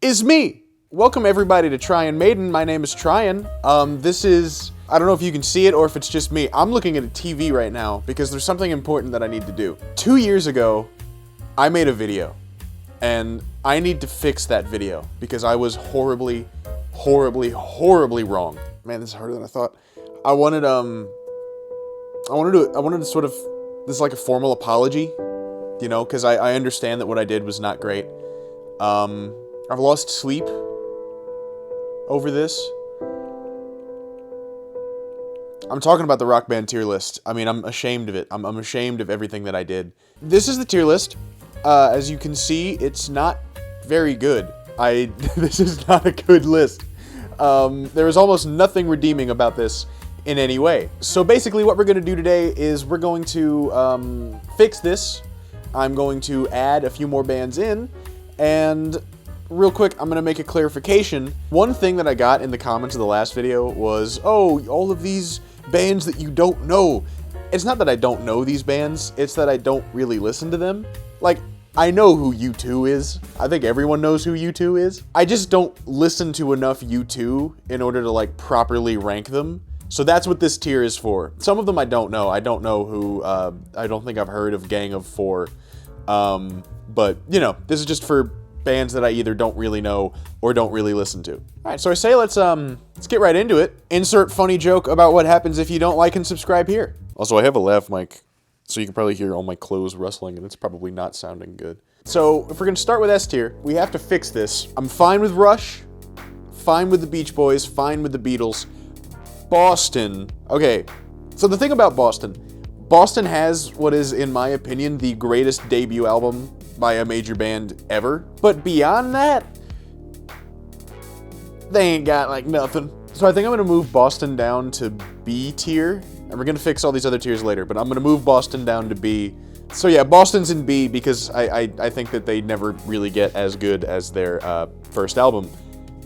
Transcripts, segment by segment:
is me. Welcome everybody to Tryin' Maiden. My name is Tryin'. This is, I don't know if you can see it or if it's just me. I'm looking at a TV right now because there's something important that I need to do. 2 years ago, I made a video and I need to fix that video because I was horribly wrong. Man, this is harder than I thought. I wanted to sort of, this is like a formal apology, you know, because I understand that what I did was not great. I've lost sleep over this. I'm talking about the rock band tier list. I mean, I'm ashamed of it. I'm ashamed of everything that I did. This is the tier list. As you can see, it's not very good. This is not a good list. There is almost nothing redeeming about this in any way. So basically what we're going to do today is we're going to fix this. I'm going to add a few more bands in, and real quick, I'm going to make a clarification. One thing that I got in the comments of the last video was, oh, all of these bands that you don't know. It's not that I don't know these bands, it's that I don't really listen to them. Like, I know who U2 is. I think everyone knows who U2 is. I just don't listen to enough U2 in order to, like, properly rank them. So that's what this tier is for. Some of them I don't know. I don't know who, I don't think I've heard of Gang of Four. But, you know, this is just for bands that I either don't really know or don't really listen to. All right, so I say let's get right into it. Insert funny joke about what happens if you don't like and subscribe here. Also, I have a lav mic, so you can probably hear all my clothes rustling, and it's probably not sounding good. So, if we're gonna start with S tier, we have to fix this. I'm fine with Rush, fine with the Beach Boys, fine with the Beatles. Boston. Okay, so the thing about Boston has what is, in my opinion, the greatest debut album by a major band ever. But beyond that, they ain't got, like, nothing. So I think I'm gonna move Boston down to B tier. And we're gonna fix all these other tiers later, but I'm gonna move Boston down to B. So yeah, Boston's in B because I think that they never really get as good as their first album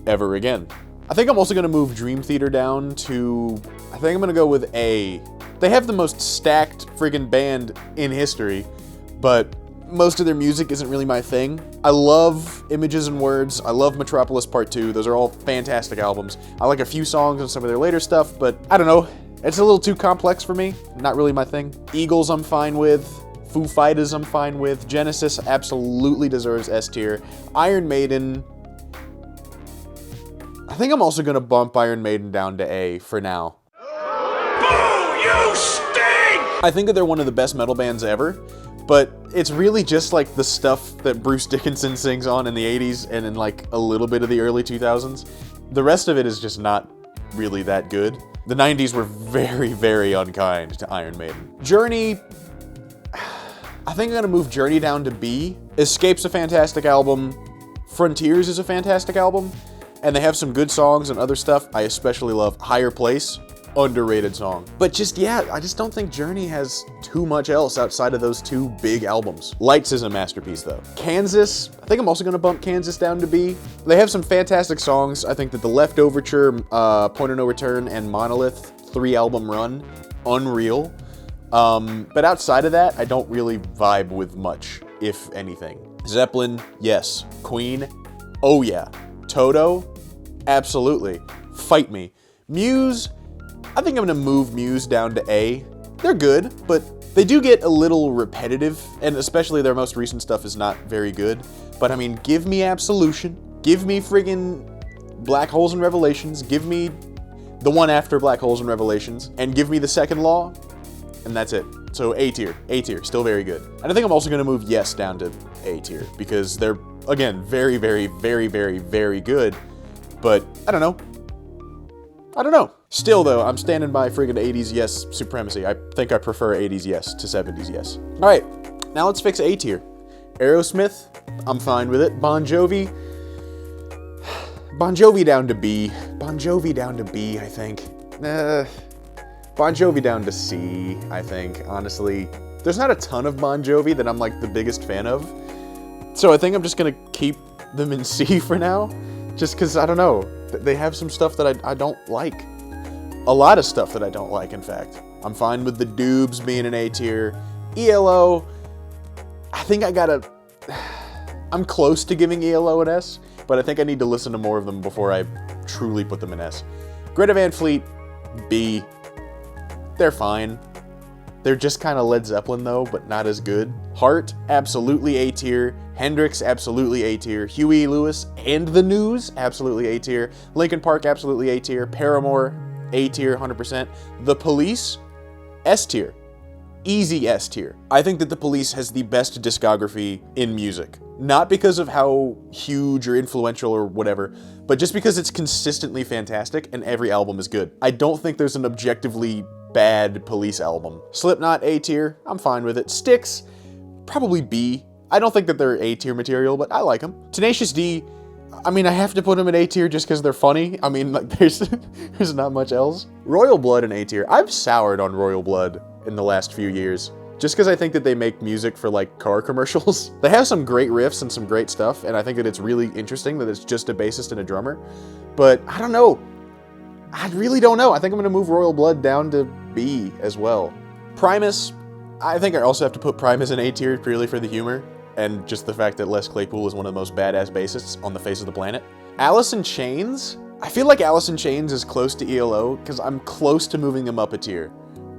ever again. I think I'm also gonna move Dream Theater down to, I think I'm gonna go with A. They have the most stacked friggin' band in history, but most of their music isn't really my thing. I love Images and Words. I love Metropolis Part 2. Those are all fantastic albums. I like a few songs on some of their later stuff, but I don't know. It's a little too complex for me. Not really my thing. Eagles I'm fine with. Foo Fighters I'm fine with. Genesis absolutely deserves S tier. Iron Maiden. I think I'm also gonna bump Iron Maiden down to A for now. Boo, you stink! I think that they're one of the best metal bands ever, but it's really just like the stuff that Bruce Dickinson sings on in the 80s and in like a little bit of the early 2000s. The rest of it is just not really that good. The 90s were very unkind to Iron Maiden. Journey, I think I'm gonna move Journey down to B. Escape's a fantastic album. Frontiers is a fantastic album. And they have some good songs and other stuff. I especially love Higher Place, underrated song. But just, yeah, I just don't think Journey has too much else outside of those two big albums. Lights is a masterpiece though. Kansas, I think I'm also gonna bump Kansas down to B. They have some fantastic songs. I think that the Left Overture, Point of No Return, and Monolith 3-album run, unreal. But outside of that, I don't really vibe with much, if anything. Zeppelin, yes. Queen, oh yeah. Toto, absolutely. Fight me. Muse, I think I'm gonna move Muse down to A. They're good, but they do get a little repetitive, and especially their most recent stuff is not very good. But I mean, give me Absolution, give me friggin' Black Holes and Revelations, give me the one after Black Holes and Revelations, and give me The Second Law, and that's it. So A tier, still very good. And I think I'm also gonna move Yes down to A tier, because they're, again, very good, but I don't know. Still though, I'm standing by friggin' 80s Yes supremacy. I think I prefer 80s Yes to 70s Yes. All right, now let's fix A tier. Aerosmith, I'm fine with it. Bon Jovi down to B. Bon Jovi down to B, I think. Bon Jovi down to C, I think, honestly. There's not a ton of Bon Jovi that I'm like the biggest fan of. So I think I'm just gonna keep them in C for now. Just because, I don't know, they have some stuff that I don't like. A lot of stuff that I don't like, in fact. I'm fine with the Dubs being an A tier. ELO, I think I gotta... I'm close to giving ELO an S, but I think I need to listen to more of them before I truly put them in S. Greta Van Fleet, B. They're fine. They're just kind of Led Zeppelin though, but not as good. Heart, absolutely A tier. Hendrix, absolutely A tier. Huey Lewis and the News, absolutely A tier. Linkin Park, absolutely A tier. Paramore, A tier, 100%. The Police, S tier. Easy S tier. I think that The Police has the best discography in music. Not because of how huge or influential or whatever, but just because it's consistently fantastic and every album is good. I don't think there's an objectively bad Police album. Slipknot, A tier. I'm fine with it. Styx, probably B. I don't think that they're A tier material, but I like them. Tenacious D, I mean, I have to put them in A tier just because they're funny. I mean, like, there's not much else. Royal Blood in A tier. I've soured on Royal Blood in the last few years, just because I think that they make music for, like, car commercials. They have some great riffs and some great stuff, and I think that it's really interesting that it's just a bassist and a drummer. But I don't know. I really don't know. I think I'm gonna move Royal Blood down to B as well. Primus, I think I also have to put Primus in A tier purely for the humor, and just the fact that Les Claypool is one of the most badass bassists on the face of the planet. Alice in Chains, I feel like Alice in Chains is close to ELO, because I'm close to moving them up a tier,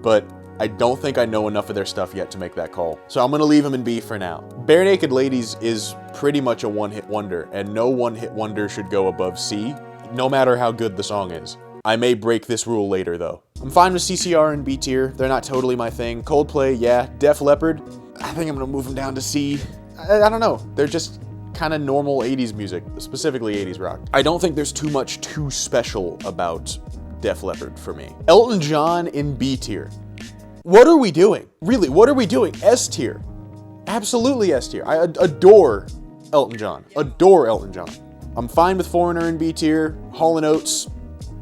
but I don't think I know enough of their stuff yet to make that call. So I'm gonna leave them in B for now. Bare Naked Ladies is pretty much a one-hit wonder, and no one-hit wonder should go above C, no matter how good the song is. I may break this rule later though. I'm fine with CCR in B tier, they're not totally my thing. Coldplay, yeah. Def Leppard, I think I'm gonna move them down to C. I don't know, they're just kind of normal 80s music, specifically 80s rock. I don't think there's too much too special about Def Leppard for me. Elton John in B tier. What are we doing? Really, what are we doing? S tier. Absolutely S tier. I adore Elton John. Adore Elton John. I'm fine with Foreigner in B tier. Hall & Oates,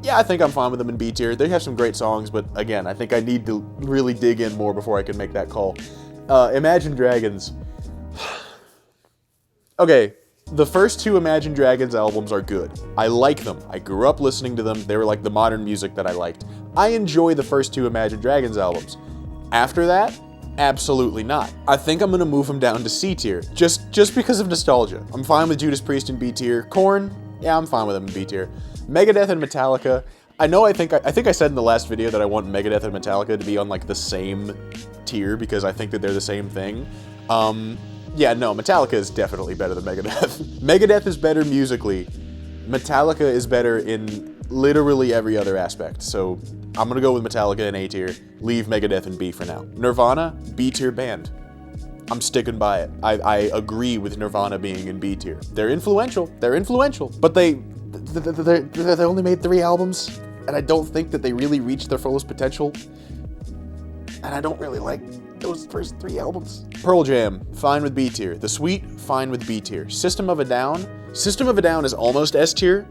yeah, I think I'm fine with them in B tier. They have some great songs, but again, I think I need to really dig in more before I can make that call. Imagine Dragons. Okay, the first two Imagine Dragons albums are good. I like them. I grew up listening to them. They were like the modern music that I liked. I enjoy the first two Imagine Dragons albums. After that, absolutely not. I think I'm gonna move them down to C tier, just because of nostalgia. I'm fine with Judas Priest in B tier. Korn, yeah, I'm fine with them in B tier. Megadeth and Metallica, I think I said in the last video that I want Megadeth and Metallica to be on like the same tier because I think that they're the same thing. Yeah, no, Metallica is definitely better than Megadeth. Megadeth is better musically. Metallica is better in literally every other aspect. So I'm gonna go with Metallica in A tier, leave Megadeth in B for now. Nirvana, B tier band. I'm sticking by it. I agree with Nirvana being in B tier. They're influential, but they only made 3 albums, and I don't think that they really reached their fullest potential. And I don't really like those first 3 albums. Pearl Jam, fine with B tier. The Sweet, fine with B tier. System of a Down is almost S tier,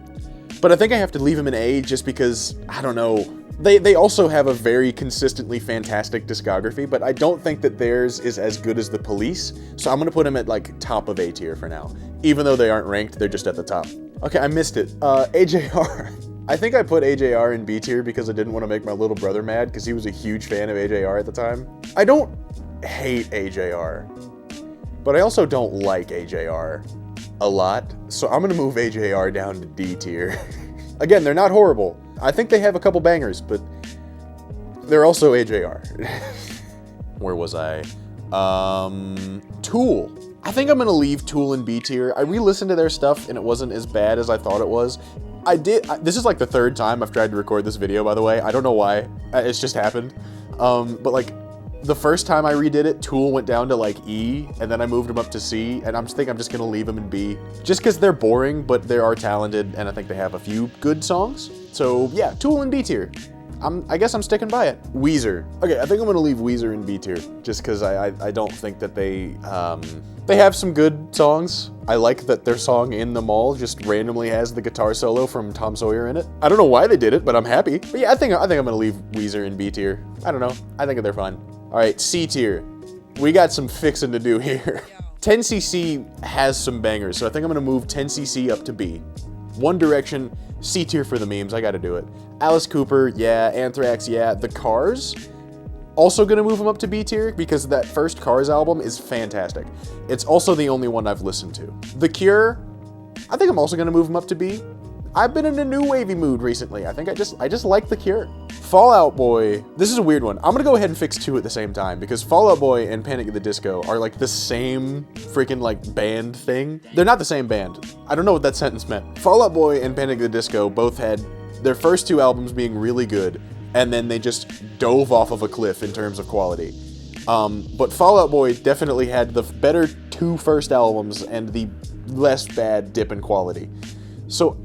but I think I have to leave them in A just because, I don't know. They also have a very consistently fantastic discography, but I don't think that theirs is as good as The Police, so I'm gonna put them at like top of A tier for now. Even though they aren't ranked, they're just at the top. Okay, I missed it. AJR. I think I put AJR in B tier because I didn't want to make my little brother mad because he was a huge fan of AJR at the time. I don't hate AJR, but I also don't like AJR a lot, so I'm gonna move AJR down to D tier. Again, they're not horrible. I think they have a couple bangers, but they're also AJR. Where was I? Tool. I think I'm gonna leave Tool in B tier. I re-listened to their stuff and it wasn't as bad as I thought it was. This is like the 3rd time I've tried to record this video, by the way. I don't know why, it's just happened. But like, the first time I redid it, Tool went down to like E, and then I moved them up to C, and I think I'm just gonna leave them in B. Just because they're boring, but they are talented, and I think they have a few good songs. So yeah, Tool in B tier. I guess I'm sticking by it. Weezer. Okay, I think I'm gonna leave Weezer in B tier, just because I don't think that they have some good songs. I like that their song In the Mall just randomly has the guitar solo from Tom Sawyer in it. I don't know why they did it, but I'm happy. But yeah, I think I'm gonna leave Weezer in B tier. I don't know, I think they're fine. All right, C tier. We got some fixing to do here. 10cc has some bangers, so I think I'm gonna move 10cc up to B. One Direction, C tier for the memes, I gotta do it. Alice Cooper, yeah. Anthrax, yeah. The Cars, Also gonna move them up to B tier because that first Cars album is fantastic. It's also the only one I've listened to. The Cure, I think I'm also gonna move them up to B. I've been in a new wavy mood recently. I think I just like The Cure. Fall Out Boy, this is a weird one. I'm gonna go ahead and fix two at the same time because Fall Out Boy and Panic at the Disco are like the same freaking like band thing. They're not the same band. I don't know what that sentence meant. Fall Out Boy and Panic at the Disco both had their first two albums being really good, and then they just dove off of a cliff in terms of quality. But Fall Out Boy definitely had the better two first albums and the less bad dip in quality. So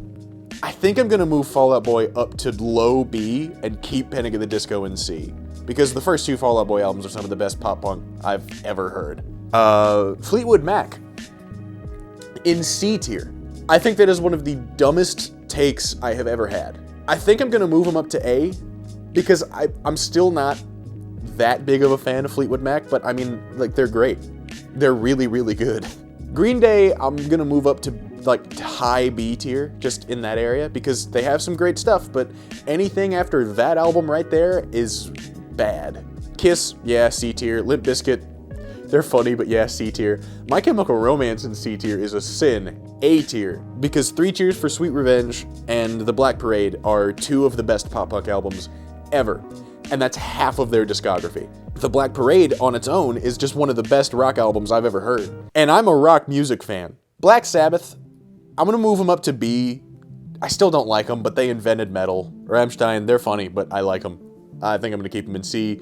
I think I'm gonna move Fall Out Boy up to low B and keep Panic at the Disco in C. Because the first two Fall Out Boy albums are some of the best pop punk I've ever heard. Fleetwood Mac in C tier. I think that is one of the dumbest takes I have ever had. I think I'm gonna move them up to A because I'm still not that big of a fan of Fleetwood Mac, but I mean, like, they're great. They're really, really good. Green Day, I'm gonna move up to like high B tier, just in that area, because they have some great stuff, but anything after that album right there is bad. Kiss, yeah, C tier. Limp Bizkit, they're funny, but yeah, C tier. My Chemical Romance in C tier is a sin. A tier, because 3 Cheers for Sweet Revenge and The Black Parade are two of the best pop punk albums ever, and that's half of their discography. The Black Parade on its own is just one of the best rock albums I've ever heard, and I'm a rock music fan. Black Sabbath, I'm gonna move them up to B. I still don't like them, but they invented metal. Rammstein, they're funny, but I like them. I think I'm gonna keep them in C.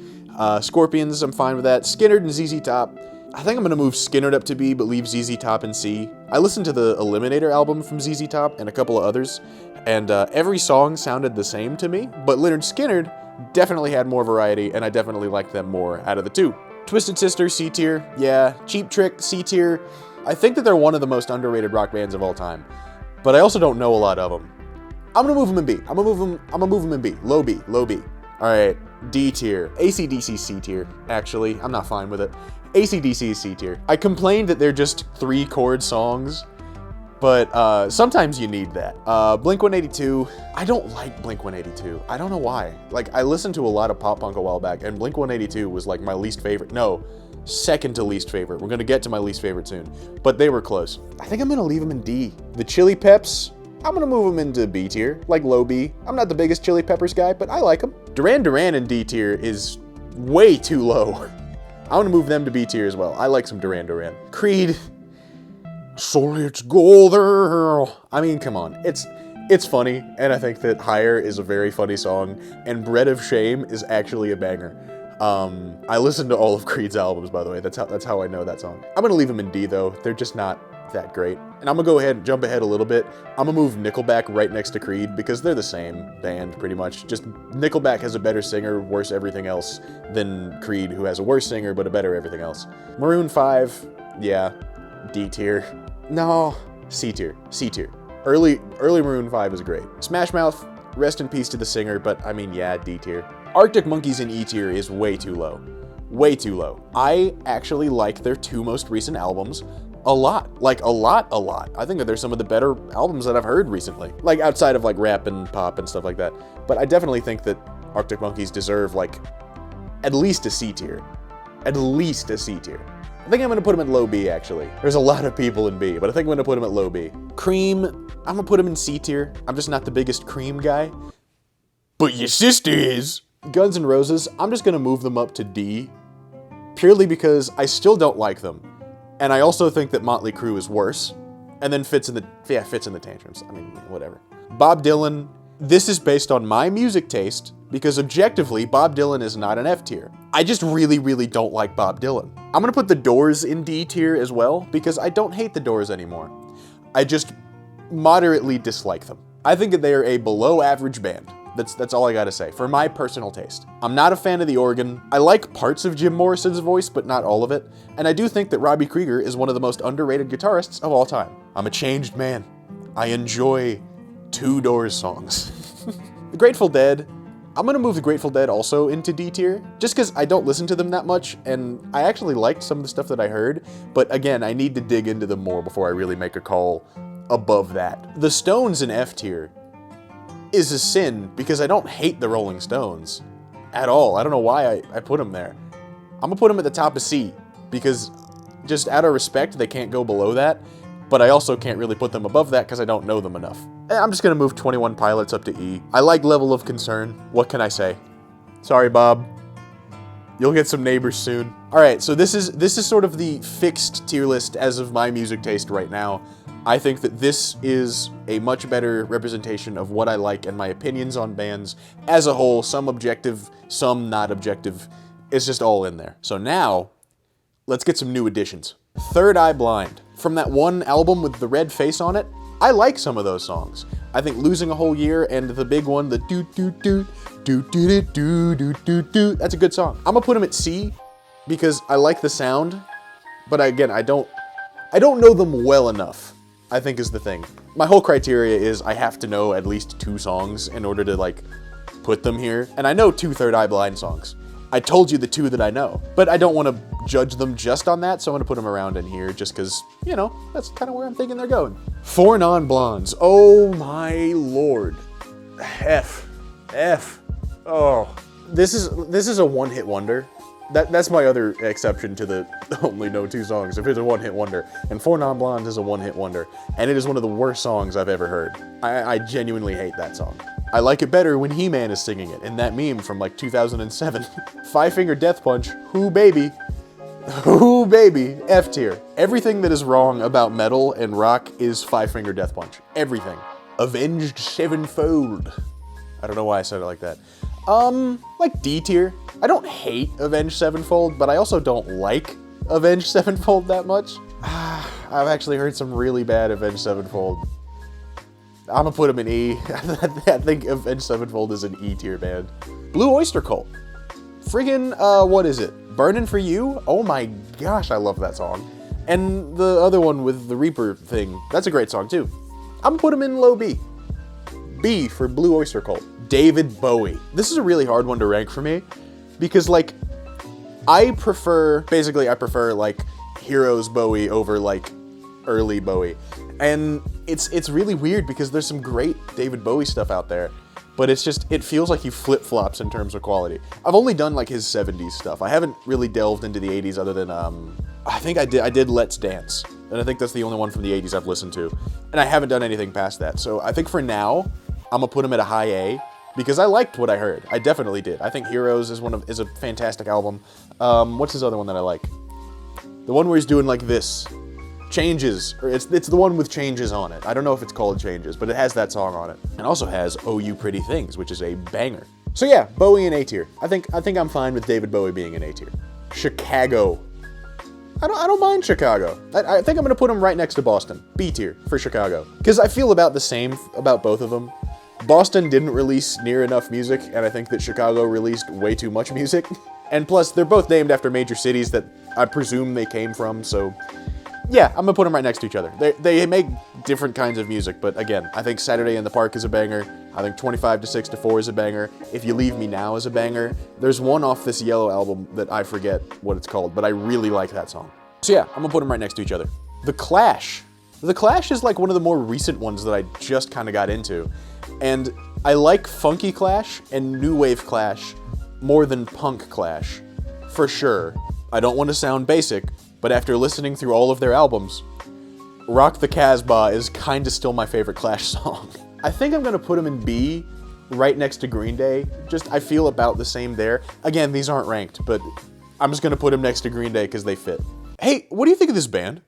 Scorpions, I'm fine with that. Skynyrd and ZZ Top, I think I'm gonna move Skynyrd up to B, but leave ZZ Top in C. I listened to the Eliminator album from ZZ Top and a couple of others, and every song sounded the same to me, but Lynyrd Skynyrd definitely had more variety, and I definitely liked them more out of the two. Twisted Sister, C tier. Yeah. Cheap Trick, C tier. I think that they're one of the most underrated rock bands of all time, but I also don't know a lot of them. I'm gonna move them in B. I'm gonna move them in B. Low B. Low B. All right. D tier. AC/DC C tier. Actually, I'm not fine with it. AC/DC is C tier. I complained that they're just 3 chord songs, but sometimes you need that. Blink-182, I don't like Blink-182. I don't know why. Like, I listened to a lot of pop punk a while back, and Blink-182 was like my least favorite. No, second to least favorite. We're gonna get to my least favorite soon, but they were close. I think I'm gonna leave them in D. The Chili Peps, I'm gonna move them into B tier, like low B. I'm not the biggest Chili Peppers guy, but I like them. Duran Duran in D tier is way too low. I'm gonna move them to B tier as well. I like some Duran Duran. Creed, so let's go there. I mean, come on, it's funny, and I think that Higher is a very funny song, and Bread of Shame is actually a banger. I listened to all of Creed's albums, by the way. That's how I know that song. I'm gonna leave them in D though. They're just not that great. And I'm gonna go ahead and jump ahead a little bit. I'm gonna move Nickelback right next to Creed because they're the same band pretty much. Just Nickelback has a better singer, worse everything else, than Creed, who has a worse singer but a better everything else. Maroon 5, yeah, D tier. No, C tier. C tier. Early Maroon 5 is great. Smash Mouth, rest in peace to the singer, but I mean, yeah, D tier. Arctic Monkeys in E tier is way too low. Way too low. I actually like their 2 most recent albums a lot. Like, a lot. I think that they're some of the better albums that I've heard recently. Like, outside of, like, rap and pop and stuff like that. But I definitely think that Arctic Monkeys deserve, like, at least a C tier. At least a C tier. I think I'm gonna put them at low B, actually. There's a lot of people in B, but I think I'm gonna put them at low B. Cream, I'm gonna put them in C tier. I'm just not the biggest Cream guy. But your sister is. Guns N' Roses, I'm just gonna move them up to D, purely because I still don't like them. And I also think that Motley Crue is worse, and then fits in the Tantrums. I mean, whatever. Bob Dylan, this is based on my music taste, because objectively, Bob Dylan is not an F tier. I just really, really don't like Bob Dylan. I'm gonna put the Doors in D tier as well, because I don't hate the Doors anymore. I just moderately dislike them. I think that they are a below average band. That's all I gotta say, for my personal taste. I'm not a fan of the organ. I like parts of Jim Morrison's voice, but not all of it. And I do think that Robbie Krieger is one of the most underrated guitarists of all time. I'm a changed man. I enjoy 2 Doors songs. The Grateful Dead, I'm gonna move the Grateful Dead also into D tier, just because I don't listen to them that much, and I actually liked some of the stuff that I heard, but again, I need to dig into them more before I really make a call above that. The Stones in F tier is a sin, because I don't hate the Rolling Stones. at all. I don't know why I put them there. I'm gonna put them at the top of C, because just out of respect, they can't go below that, but I also can't really put them above that because I don't know them enough. I'm just gonna move 21 Pilots up to E. I like Level of Concern. What can I say? Sorry, Bob. You'll get some neighbors soon. All right, so this is sort of the fixed tier list as of my music taste right now. I think that this is a much better representation of what I like and my opinions on bands as a whole, some objective, some not objective. It's just all in there. So now, let's get some new additions. Third Eye Blind. From that one album with the red face on it, I like some of those songs. I think Losing a Whole Year and the big one, the do, that's a good song. I'm gonna put them at C because I like the sound, but again, I don't know them well enough, I think is the thing. My whole criteria is I have to know at least 2 songs in order to like put them here, and I know 2 Third Eye Blind songs. I told you the 2 that I know, but I don't want to judge them just on that, so I'm going to put them around in here just because, you know, that's kind of where I'm thinking they're going. 4 Non-Blondes. Oh my lord. F. Oh. This is a one-hit wonder. That's my other exception to the only know 2 songs, if it's a one-hit wonder. And 4 Non-Blondes is a one-hit wonder, and it is one of the worst songs I've ever heard. I genuinely hate that song. I like it better when He-Man is singing it, in that meme from like 2007. Five Finger Death Punch, whoo baby. Whoo baby, F tier. Everything that is wrong about metal and rock is Five Finger Death Punch. Everything. Avenged Sevenfold. I don't know why I said it like that. Like D tier. I don't hate Avenged Sevenfold, but I also don't like Avenged Sevenfold that much. I've actually heard some really bad Avenged Sevenfold. I'm gonna put them in E. I think Avenged Sevenfold is an E tier band. Blue Oyster Cult. Friggin', what is it? Burnin' For You? Oh my gosh, I love that song. And the other one with the Reaper thing, that's a great song too. I'm gonna put them in low B. B for Blue Oyster Cult. David Bowie. This is a really hard one to rank for me because like, I prefer like Heroes Bowie over like early Bowie. And it's really weird because there's some great David Bowie stuff out there, but it's just, it feels like he flip-flops in terms of quality. I've only done like his 70s stuff. I haven't really delved into the 80s other than, I think I did Let's Dance. And I think that's the only one from the 80s I've listened to. And I haven't done anything past that. So I think for now, I'm gonna put him at a high A because I liked what I heard. I definitely did. I think Heroes is a fantastic album. What's his other one that I like? The one where he's doing like this. Changes, or it's the one with Changes on it. I don't know if it's called Changes, but it has that song on it. It also has Oh You Pretty Things, which is a banger. So yeah, Bowie in A tier. I think I'm fine with David Bowie being in A tier. Chicago. I don't mind Chicago. I think I'm gonna put him right next to Boston. B tier for Chicago. Because I feel about the same about both of them. Boston didn't release near enough music, and I think that Chicago released way too much music. And plus, they're both named after major cities that I presume they came from, so yeah, I'm gonna put them right next to each other. They make different kinds of music, but again, I think Saturday in the Park is a banger. I think 25 to 6 to 4 is a banger. If You Leave Me Now is a banger. There's one off this Yellow album that I forget what it's called, but I really like that song. So yeah, I'm gonna put them right next to each other. The Clash. The Clash is like one of the more recent ones that I just kind of got into. And I like funky Clash and new wave Clash more than punk Clash, for sure. I don't want to sound basic, but after listening through all of their albums, Rock the Casbah is kinda still my favorite Clash song. I think I'm gonna put them in B, right next to Green Day. Just, I feel about the same there. Again, these aren't ranked, but I'm just gonna put them next to Green Day because they fit. Hey, what do you think of this band?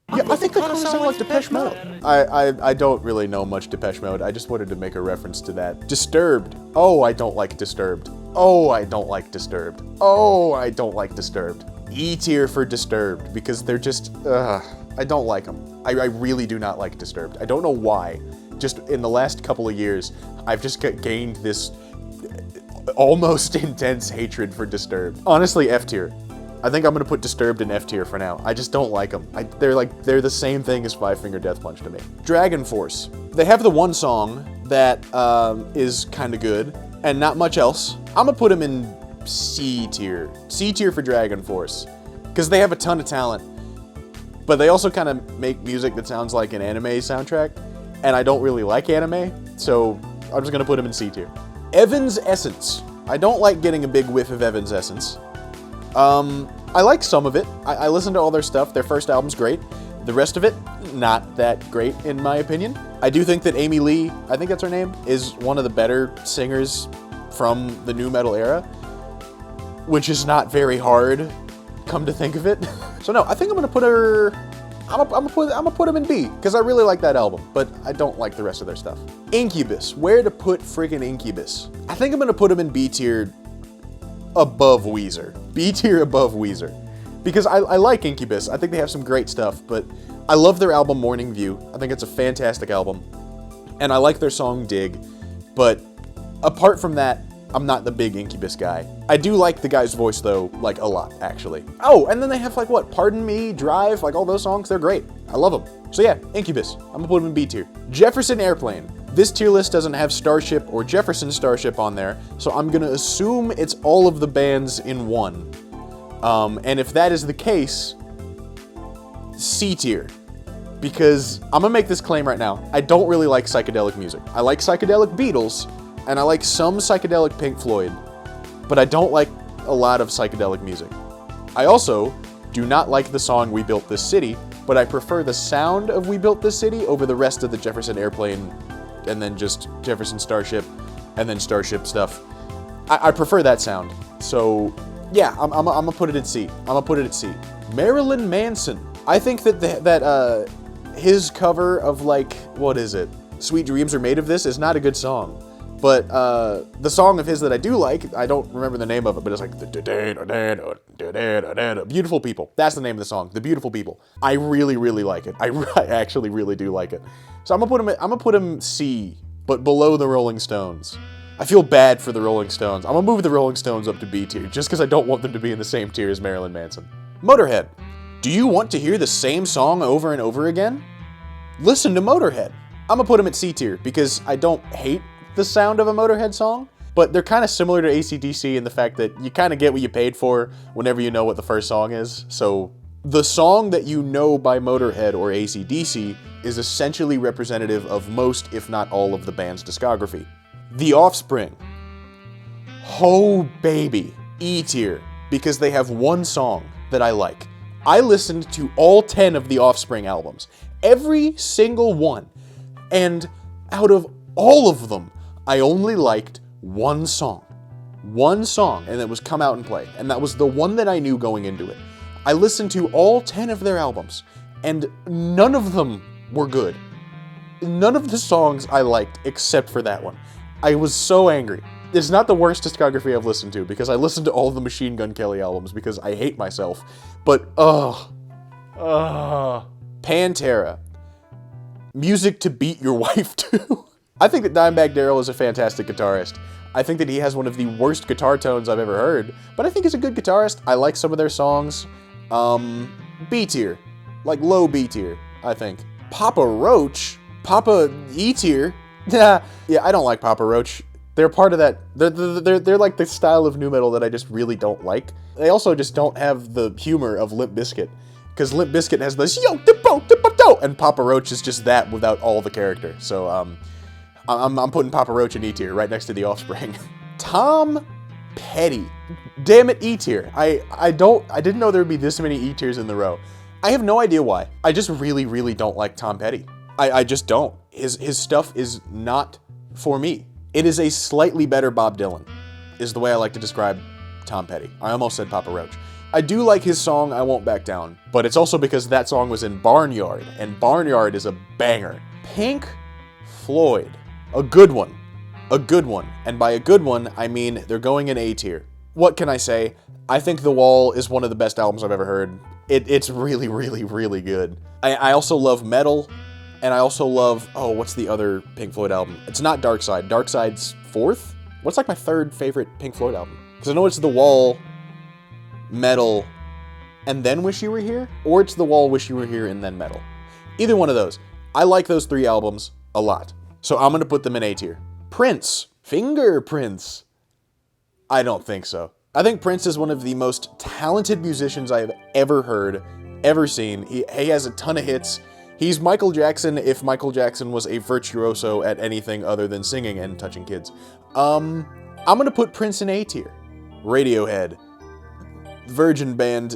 Yeah, I think they kind of sound like Depeche Mode. I don't really know much Depeche Mode. I just wanted to make a reference to that. Disturbed. Oh, I don't like Disturbed. Oh, I don't like Disturbed. Oh, I don't like Disturbed. E tier for Disturbed because they're just, I don't like them. I really do not like Disturbed. I don't know why. Just in the last couple of years, I've just gained this almost intense hatred for Disturbed. Honestly, F tier. I think I'm gonna put Disturbed in F tier for now. I just don't like them. They're the same thing as Five Finger Death Punch to me. Dragon Force. They have the one song that is kind of good and not much else. I'm gonna put them in C tier. C tier for Dragon Force. Because they have a ton of talent. But they also kind of make music that sounds like an anime soundtrack. And I don't really like anime. So I'm just gonna put them in C tier. Evanescence. I don't like getting a big whiff of Evanescence. I like some of it. I listen to all their stuff. Their first album's great. The rest of it, not that great, in my opinion. I do think that Amy Lee, I think that's her name, is one of the better singers from the nu metal era, which is not very hard, come to think of it. So no, I think I'm gonna put her, I'm gonna put them in B, because I really like that album, but I don't like the rest of their stuff. Incubus, where to put friggin' Incubus? I think I'm gonna put them in B tier above Weezer. B tier above Weezer. Because I like Incubus, I think they have some great stuff, but I love their album Morning View. I think it's a fantastic album. And I like their song Dig, but apart from that, I'm not the big Incubus guy. I do like the guy's voice though, like a lot, actually. Oh, and then they have like what, Pardon Me, Drive, like all those songs, they're great. I love them. So yeah, Incubus, I'm gonna put them in B tier. Jefferson Airplane. This tier list doesn't have Starship or Jefferson Starship on there, so I'm gonna assume it's all of the bands in one. And if that is the case, C tier. Because I'm gonna make this claim right now. I don't really like psychedelic music. I like psychedelic Beatles, and I like some psychedelic Pink Floyd, but I don't like a lot of psychedelic music. I also do not like the song We Built This City, but I prefer the sound of We Built This City over the rest of the Jefferson Airplane, and then just Jefferson Starship, and then Starship stuff. I prefer that sound. So yeah, I'm gonna put it at C. I'm gonna put it at C. Marilyn Manson. I think that his cover of, like, what is it? Sweet Dreams Are Made of This is not a good song. But the song of his that I do like, I don't remember the name of it, but it's like Beautiful People. That's the name of the song, The Beautiful People. I really, really like it. I actually really do like it. So I'm gonna put him C, but below the Rolling Stones. I feel bad for the Rolling Stones. I'm gonna move the Rolling Stones up to B tier, just because I don't want them to be in the same tier as Marilyn Manson. Motorhead. Do you want to hear the same song over and over again? Listen to Motorhead. I'm gonna put them at C tier, because I don't hate the sound of a Motorhead song, but they're kind of similar to AC/DC in the fact that you kind of get what you paid for whenever you know what the first song is. So the song that you know by Motorhead or AC/DC is essentially representative of most, if not all, of the band's discography. The Offspring. Oh baby, E tier, because they have one song that I like. I listened to all 10 of the Offspring albums, every single one, and out of all of them, I only liked one song, and it was Come Out and Play, and that was the one that I knew going into it. I listened to all 10 of their albums, and none of them were good. None of the songs I liked except for that one. I was so angry. It's not the worst discography I've listened to, because I listened to all the Machine Gun Kelly albums because I hate myself, but Pantera. Music to beat your wife to. I think that Dimebag Darrell is a fantastic guitarist. I think that he has one of the worst guitar tones I've ever heard, but I think he's a good guitarist. I like some of their songs. B tier. Like low B tier, I think. Papa Roach? Papa E tier? Yeah, I don't like Papa Roach. They're part of that, they're like the style of nu metal that I just really don't like. They also just don't have the humor of Limp Bizkit, because Limp Bizkit has this yo, and Papa Roach is just that without all the character. So I'm putting Papa Roach in E tier, right next to The Offspring. Tom Petty. Damn it, E tier. I didn't know there would be this many E tiers in the row. I have no idea why. I just really, really don't like Tom Petty. I just don't. His stuff is not for me. It is a slightly better Bob Dylan, is the way I like to describe Tom Petty. I almost said Papa Roach. I do like his song, I Won't Back Down, but it's also because that song was in Barnyard, and Barnyard is a banger. Pink Floyd. A good one. A good one. And by a good one, I mean they're going in A tier. What can I say? I think The Wall is one of the best albums I've ever heard. It's really, really, really good. I also love Metal, and I also love, what's the other Pink Floyd album? It's not Dark Side. Dark Side's fourth? What's like my third favorite Pink Floyd album? Because I know it's The Wall, Metal, and then Wish You Were Here, or it's The Wall, Wish You Were Here, and then Metal. Either one of those. I like those three albums a lot. So I'm gonna put them in A tier. Prince. Fingerprints. I don't think so. I think Prince is one of the most talented musicians I have ever heard, ever seen. He has a ton of hits. He's Michael Jackson if Michael Jackson was a virtuoso at anything other than singing and touching kids. I'm gonna put Prince in A tier. Radiohead. Virgin Band.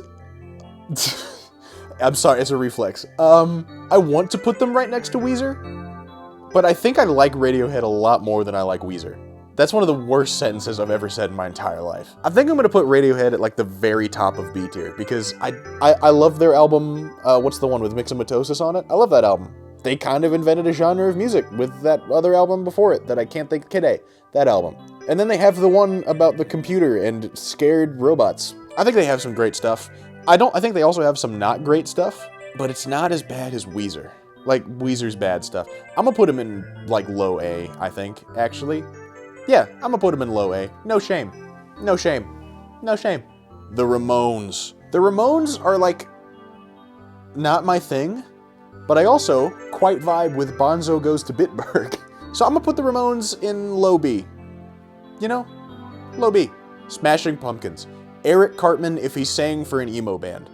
I'm sorry, it's a reflex. I want to put them right next to Weezer, but I think I like Radiohead a lot more than I like Weezer. That's one of the worst sentences I've ever said in my entire life. I think I'm gonna put Radiohead at like the very top of B tier because I love their album, what's the one with Mixomatosis on it? I love that album. They kind of invented a genre of music with that other album before it that I can't think today. That album. And then they have the one about the computer and scared robots. I think they have some great stuff. I think they also have some not great stuff, but it's not as bad as Weezer. Like, Weezer's bad stuff. I'm gonna put him in, like, low A, I think, actually. Yeah, I'm gonna put him in low A. No shame. No shame. No shame. The Ramones. The Ramones are, like, not my thing, but I also quite vibe with Bonzo Goes to Bitburg. So I'm gonna put the Ramones in low B. You know? Low B. Smashing Pumpkins. Eric Cartman if he sang for an emo band.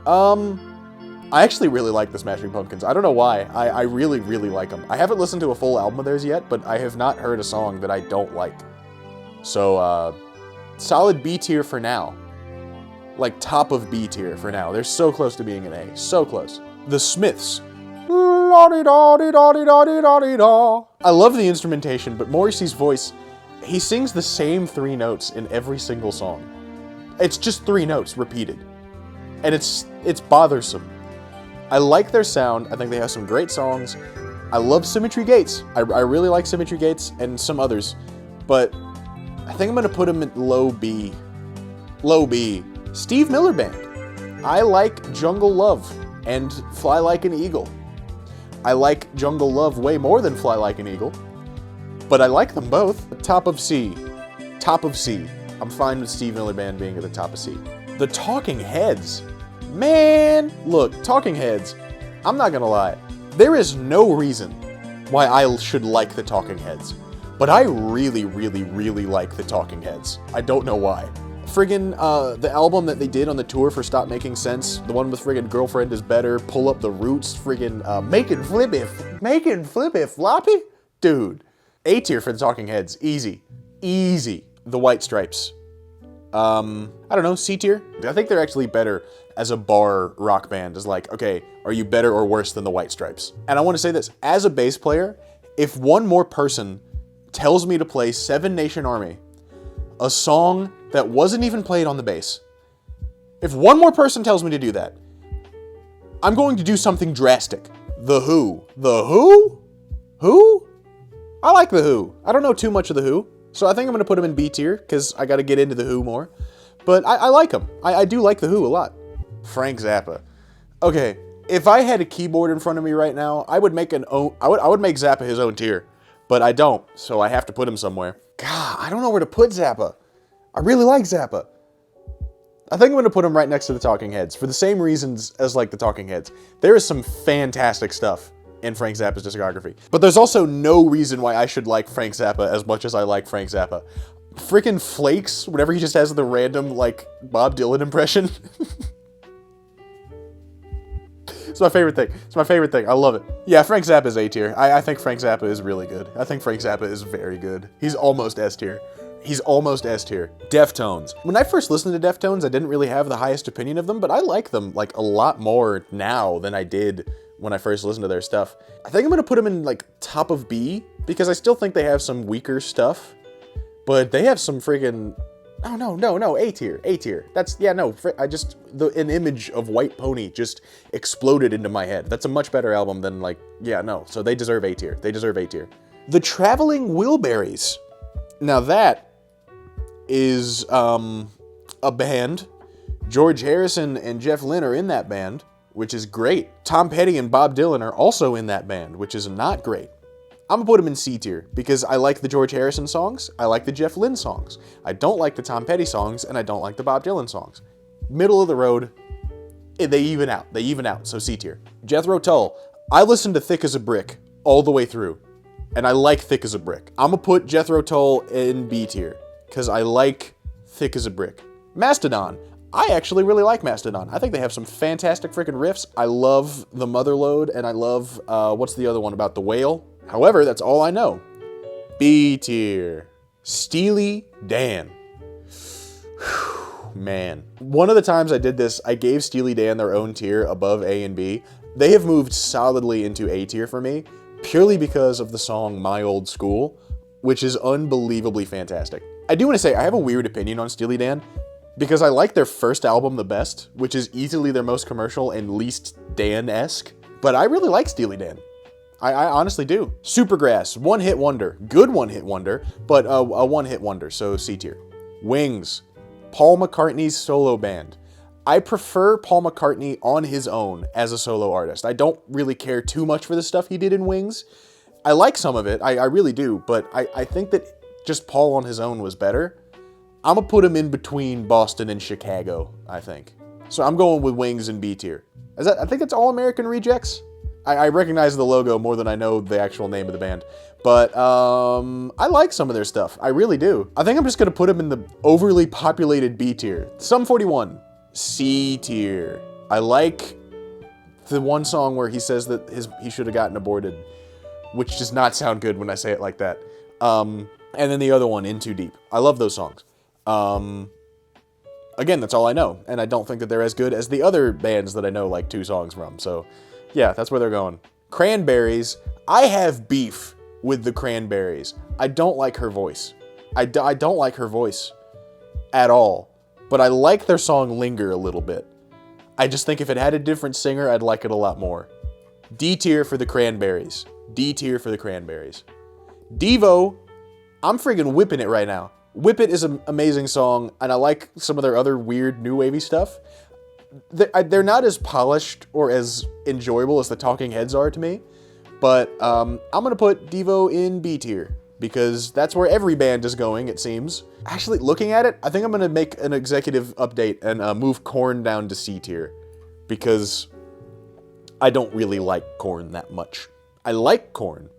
I actually really like the Smashing Pumpkins. I don't know why. I really, really like them. I haven't listened to a full album of theirs yet, but I have not heard a song that I don't like. So, solid B tier for now. Like, top of B tier for now. They're so close to being an A. So close. The Smiths. La-di-da-di-da-di-da-di-da-di-da. I love the instrumentation, but Morrissey's voice, he sings the same 3 notes in every single song. It's just 3 notes repeated. And it's bothersome. I like their sound. I think they have some great songs. I love Symmetry Gates. I really like Symmetry Gates and some others. But I think I'm going to put them at low B. Low B. Steve Miller Band. I like Jungle Love and Fly Like an Eagle. I like Jungle Love way more than Fly Like an Eagle. But I like them both. Top of C. Top of C. I'm fine with Steve Miller Band being at the top of C. The Talking Heads. Man, look, Talking Heads, I'm not gonna lie. There is no reason why I should like the Talking Heads. But I really, really, really like the Talking Heads. I don't know why. Friggin' the album that they did on the tour for Stop Making Sense, the one with friggin' Girlfriend is Better, Pull Up the Roots, friggin' Making Flippy Floppy? Dude, A tier for the Talking Heads, easy. Easy. The White Stripes. I don't know, C tier? I think they're actually better as a bar rock band. Is like, okay, are you better or worse than the White Stripes? And I want to say this, as a bass player, if one more person tells me to play Seven Nation Army, a song that wasn't even played on the bass, if one more person tells me to do that, I'm going to do something drastic. The Who. The Who? Who? I like The Who. I don't know too much of The Who. So I think I'm going to put them in B tier, because I got to get into The Who more. But I like them. I do like The Who a lot. Frank Zappa. Okay, if I had a keyboard in front of me right now, I would make I would make Zappa his own tier. But I don't, so I have to put him somewhere. God, I don't know where to put Zappa. I really like Zappa. I think I'm going to put him right next to the Talking Heads, for the same reasons as, like, the Talking Heads. There is some fantastic stuff in Frank Zappa's discography. But there's also no reason why I should like Frank Zappa as much as I like Frank Zappa. Frickin' Flakes, whenever he just has the random, like, Bob Dylan impression. It's my favorite thing. It's my favorite thing. I love it. Yeah, Frank Zappa is A tier. I think Frank Zappa is really good. I think Frank Zappa is very good. He's almost S tier. He's almost S tier. Deftones. When I first listened to Deftones, I didn't really have the highest opinion of them, but I like them, like, a lot more now than I did when I first listened to their stuff. I think I'm gonna put them in, like, top of B, because I still think they have some weaker stuff, but they have some friggin'... Oh, no, A tier, A tier. That's, yeah, no, an image of White Pony just exploded into my head. That's a much better album than, like, yeah, no, so they deserve A tier. They deserve A tier. The Traveling Wilburys. Now that is, a band. George Harrison and Jeff Lynne are in that band, which is great. Tom Petty and Bob Dylan are also in that band, which is not great. I'm gonna put them in C tier, because I like the George Harrison songs, I like the Jeff Lynne songs. I don't like the Tom Petty songs, and I don't like the Bob Dylan songs. Middle of the road, they even out, so C tier. Jethro Tull, I listened to Thick as a Brick all the way through, and I like Thick as a Brick. I'm gonna put Jethro Tull in B tier, because I like Thick as a Brick. Mastodon, I actually really like Mastodon. I think they have some fantastic freaking riffs. I love The Motherlode, and I love, what's the other one about the whale? However, that's all I know. B tier. Steely Dan. Man. One of the times I did this, I gave Steely Dan their own tier above A and B. They have moved solidly into A tier for me, purely because of the song My Old School, which is unbelievably fantastic. I do want to say, I have a weird opinion on Steely Dan, because I like their first album the best, which is easily their most commercial and least Dan-esque, but I really like Steely Dan. I honestly do. Supergrass, one-hit wonder. Good one-hit wonder, but a one-hit wonder, so C tier. Wings, Paul McCartney's solo band. I prefer Paul McCartney on his own as a solo artist. I don't really care too much for the stuff he did in Wings. I like some of it, I really do, but I think that just Paul on his own was better. I'm gonna put him in between Boston and Chicago, I think. So I'm going with Wings and B tier. I think that's All American Rejects? I recognize the logo more than I know the actual name of the band. But I like some of their stuff. I really do. I think I'm just going to put them in the overly populated B tier. Sum 41. C tier. I like the one song where he says that he should have gotten aborted, which does not sound good when I say it like that. And then the other one, In Too Deep. I love those songs. Again, that's all I know. And I don't think that they're as good as the other bands that I know like 2 songs from. So yeah, that's where they're going. Cranberries. I have beef with the Cranberries. I don't like her voice. I don't like her voice at all. But I like their song Linger a little bit. I just think if it had a different singer, I'd like it a lot more. D tier for the Cranberries. D tier for the Cranberries. Devo. I'm friggin' whipping it right now. Whip It is an amazing song, and I like some of their other weird new wavy stuff. They're not as polished or as enjoyable as the Talking Heads are to me, but I'm going to put Devo in B tier, because that's where every band is going, it seems. Actually, looking at it, I think I'm going to make an executive update and move Korn down to C tier, because I don't really like Korn that much. I like Korn,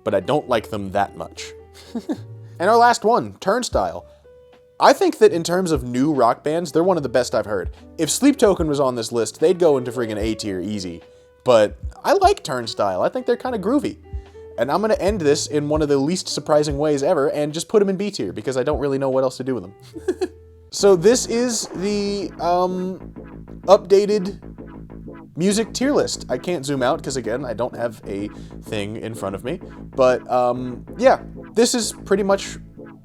but I don't like them that much. And our last one, Turnstile. I think that in terms of new rock bands, they're one of the best I've heard. If Sleep Token was on this list, they'd go into friggin' A tier easy. But I like Turnstile. I think they're kind of groovy. And I'm going to end this in one of the least surprising ways ever and just put them in B tier because I don't really know what else to do with them. So this is the updated music tier list. I can't zoom out because, again, I don't have a thing in front of me. But yeah, this is pretty much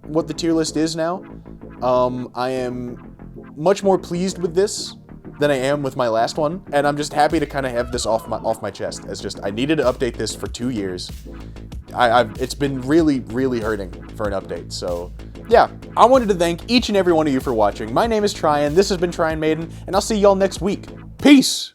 what the tier list is now. I am much more pleased with this than I am with my last one, and I'm just happy to kind of have this off my chest. As just, I needed to update this for 2 years. It's been really, really hurting for an update. So yeah, I wanted to thank each and every one of you for watching. My name is Tryon. This has been Tryon Maiden, and I'll see y'all next week. Peace.